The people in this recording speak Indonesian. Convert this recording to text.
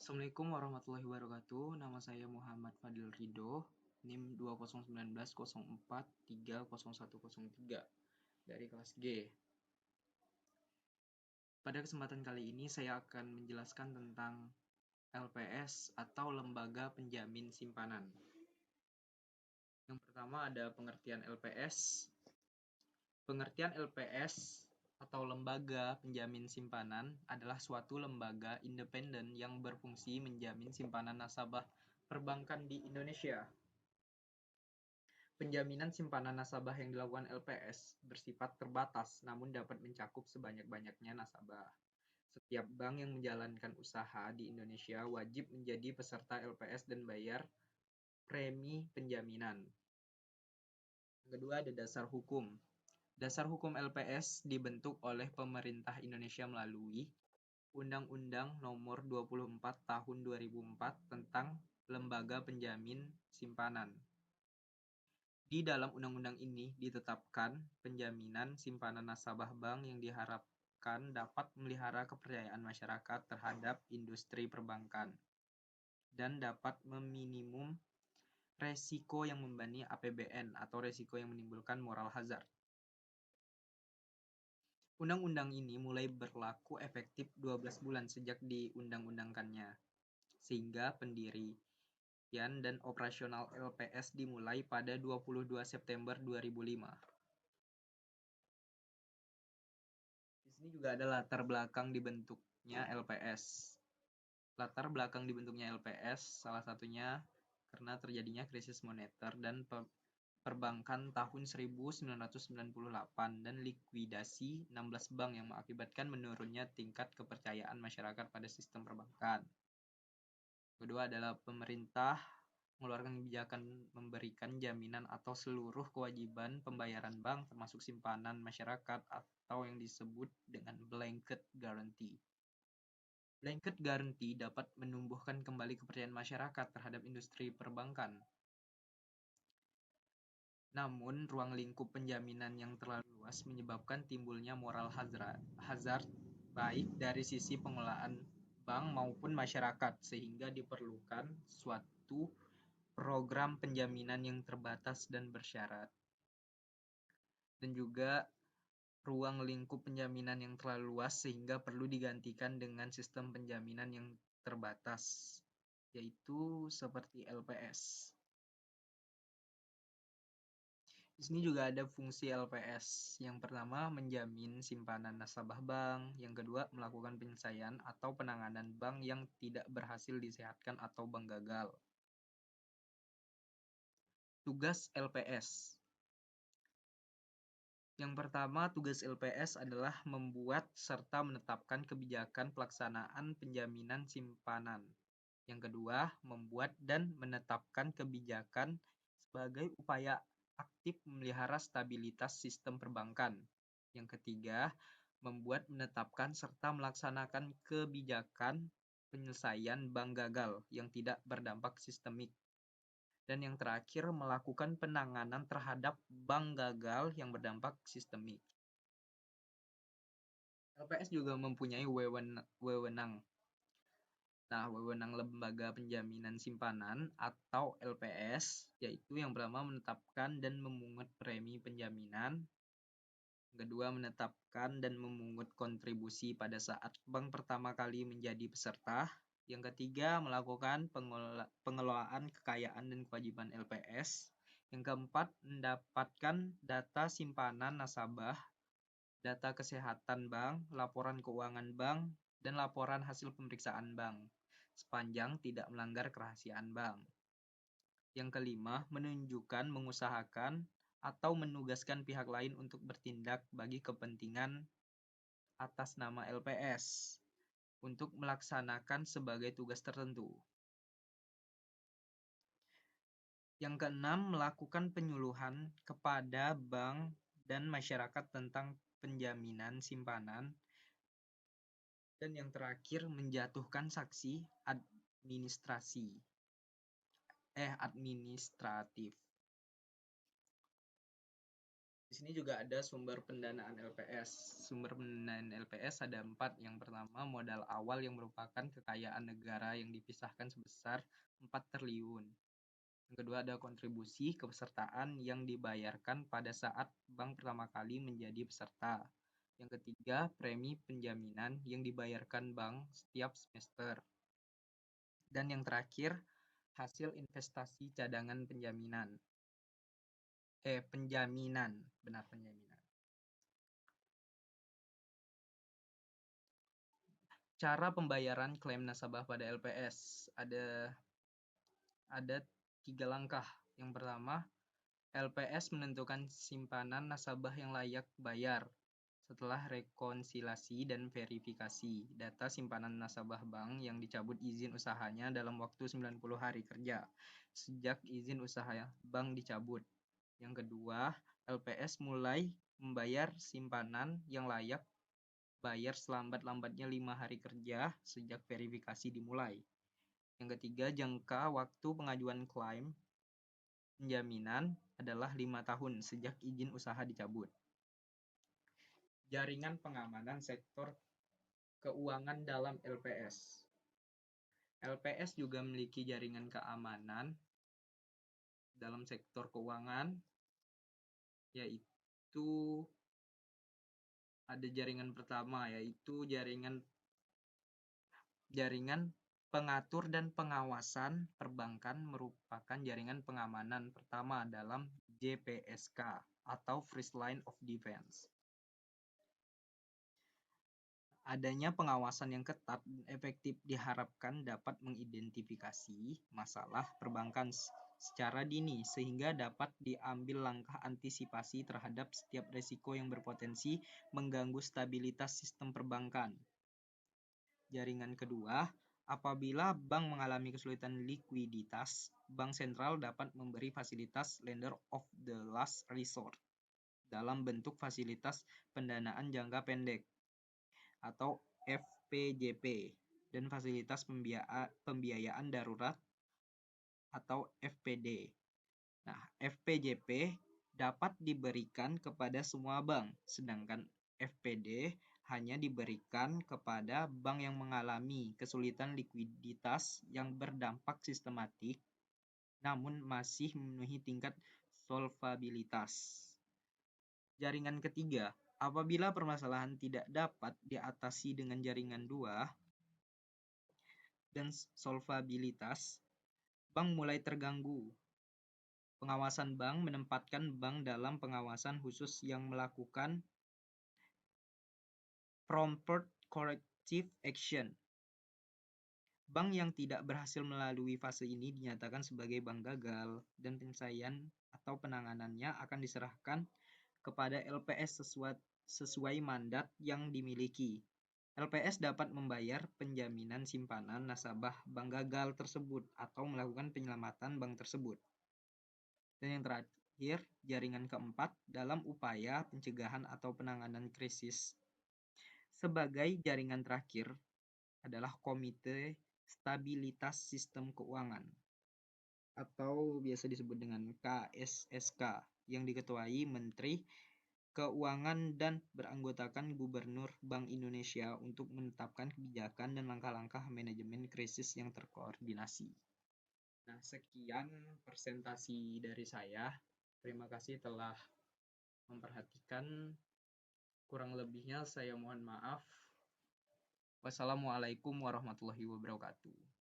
Assalamualaikum warahmatullahi wabarakatuh. Nama saya Muhammad Fadil Ridho, NIM 2019 04 30103 dari kelas G. Pada kesempatan kali ini saya akan menjelaskan tentang LPS atau Lembaga Penjamin Simpanan. Yang pertama ada pengertian LPS. Pengertian LPS atau Lembaga Penjamin Simpanan adalah suatu lembaga independen yang berfungsi menjamin simpanan nasabah perbankan di Indonesia. Penjaminan simpanan nasabah yang dilakukan LPS bersifat terbatas namun dapat mencakup sebanyak-banyaknya nasabah. Setiap bank yang menjalankan usaha di Indonesia wajib menjadi peserta LPS dan bayar premi penjaminan. Yang kedua ada dasar hukum. Dasar hukum LPS dibentuk oleh pemerintah Indonesia melalui Undang-Undang Nomor 24 Tahun 2004 tentang Lembaga Penjamin Simpanan. Di dalam undang-undang ini ditetapkan penjaminan simpanan nasabah bank yang diharapkan dapat memelihara kepercayaan masyarakat terhadap industri perbankan dan dapat meminimum resiko yang membebani APBN atau resiko yang menimbulkan moral hazard. Undang-undang ini mulai berlaku efektif 12 bulan sejak diundang-undangkannya, sehingga pendirian dan operasional LPS dimulai pada 22 September 2005. Di sini juga ada latar belakang dibentuknya LPS. Latar belakang dibentuknya LPS salah satunya karena terjadinya krisis moneter dan perbankan tahun 1998 dan likuidasi 16 bank yang mengakibatkan menurunnya tingkat kepercayaan masyarakat pada sistem perbankan. Kedua adalah pemerintah mengeluarkan kebijakan memberikan jaminan atau seluruh kewajiban pembayaran bank termasuk simpanan masyarakat atau yang disebut dengan blanket guarantee. Blanket guarantee dapat menumbuhkan kembali kepercayaan masyarakat terhadap industri perbankan. Namun, ruang lingkup penjaminan yang terlalu luas menyebabkan timbulnya moral hazard baik dari sisi pengelolaan bank maupun masyarakat, sehingga diperlukan suatu program penjaminan yang terbatas dan bersyarat. Dan juga ruang lingkup penjaminan yang terlalu luas sehingga perlu digantikan dengan sistem penjaminan yang terbatas, yaitu seperti LPS. Di sini juga ada fungsi LPS. Yang pertama, menjamin simpanan nasabah bank. Yang kedua, melakukan penyelesaian atau penanganan bank yang tidak berhasil disehatkan atau bank gagal. Tugas LPS. Yang pertama, tugas LPS adalah membuat serta menetapkan kebijakan pelaksanaan penjaminan simpanan. Yang kedua, membuat dan menetapkan kebijakan sebagai upaya aktif memelihara stabilitas sistem perbankan. Yang ketiga, membuat, menetapkan, serta melaksanakan kebijakan penyelesaian bank gagal yang tidak berdampak sistemik. Dan yang terakhir, melakukan penanganan terhadap bank gagal yang berdampak sistemik. LPS juga mempunyai wewenang. Nah, wewenang Lembaga Penjaminan Simpanan atau LPS, yaitu yang pertama menetapkan dan memungut premi penjaminan, yang kedua menetapkan dan memungut kontribusi pada saat bank pertama kali menjadi peserta, yang ketiga melakukan pengelolaan kekayaan dan kewajiban LPS, yang keempat mendapatkan data simpanan nasabah, data kesehatan bank, laporan keuangan bank, dan laporan hasil pemeriksaan bank, sepanjang tidak melanggar kerahasiaan bank. Yang kelima, menunjukkan, mengusahakan, atau menugaskan pihak lain untuk bertindak bagi kepentingan atas nama LPS untuk melaksanakan sebagai tugas tertentu. Yang keenam, melakukan penyuluhan kepada bank dan masyarakat tentang penjaminan simpanan. Dan yang terakhir, menjatuhkan sanksi administratif. Di sini juga ada sumber pendanaan LPS. Sumber pendanaan LPS ada 4. Yang pertama, modal awal yang merupakan kekayaan negara yang dipisahkan sebesar 4 triliun. Yang kedua, ada kontribusi kepesertaan yang dibayarkan pada saat bank pertama kali menjadi peserta. Yang ketiga, premi penjaminan yang dibayarkan bank setiap semester. Dan yang terakhir, hasil investasi cadangan penjaminan. Penjaminan, benar, penjaminan. Cara pembayaran klaim nasabah pada LPS ada 3 langkah. Yang pertama, LPS menentukan simpanan nasabah yang layak bayar. Setelah rekonsiliasi dan verifikasi data simpanan nasabah bank yang dicabut izin usahanya dalam waktu 90 hari kerja sejak izin usaha bank dicabut. Yang kedua, LPS mulai membayar simpanan yang layak bayar selambat-lambatnya 5 hari kerja sejak verifikasi dimulai. Yang ketiga, jangka waktu pengajuan klaim penjaminan adalah 5 tahun sejak izin usaha dicabut. Jaringan pengamanan sektor keuangan dalam LPS. LPS juga memiliki jaringan keamanan dalam sektor keuangan, yaitu ada jaringan pertama, yaitu jaringan pengatur dan pengawasan perbankan merupakan jaringan pengamanan pertama dalam JPSK atau First Line of Defense. Adanya pengawasan yang ketat dan efektif diharapkan dapat mengidentifikasi masalah perbankan secara dini sehingga dapat diambil langkah antisipasi terhadap setiap risiko yang berpotensi mengganggu stabilitas sistem perbankan. Jaringan kedua, apabila bank mengalami kesulitan likuiditas, bank sentral dapat memberi fasilitas lender of the last resort dalam bentuk fasilitas pendanaan jangka pendek atau FPJP dan fasilitas pembiayaan darurat atau FPD. Nah, FPJP dapat diberikan kepada semua bank, sedangkan FPD hanya diberikan kepada bank yang mengalami kesulitan likuiditas yang berdampak sistematik namun masih memenuhi tingkat solvabilitas. Jaringan ketiga, apabila permasalahan tidak dapat diatasi dengan jaringan 2 dan solvabilitas, bank mulai terganggu. Pengawasan bank menempatkan bank dalam pengawasan khusus yang melakukan prompt corrective action. Bank yang tidak berhasil melalui fase ini dinyatakan sebagai bank gagal dan penyelesaian atau penanganannya akan diserahkan kepada LPS sesuai mandat yang dimiliki. LPS dapat membayar penjaminan simpanan nasabah bank gagal tersebut atau melakukan penyelamatan bank tersebut. Dan yang terakhir, jaringan keempat dalam upaya pencegahan atau penanganan krisis. Sebagai jaringan terakhir adalah Komite Stabilitas Sistem Keuangan atau biasa disebut dengan KSSK yang diketuai Menteri Keuangan dan beranggotakan Gubernur Bank Indonesia untuk menetapkan kebijakan dan langkah-langkah manajemen krisis yang terkoordinasi. Nah, sekian presentasi dari saya. Terima kasih telah memperhatikan. Kurang lebihnya saya mohon maaf. Wassalamualaikum warahmatullahi wabarakatuh.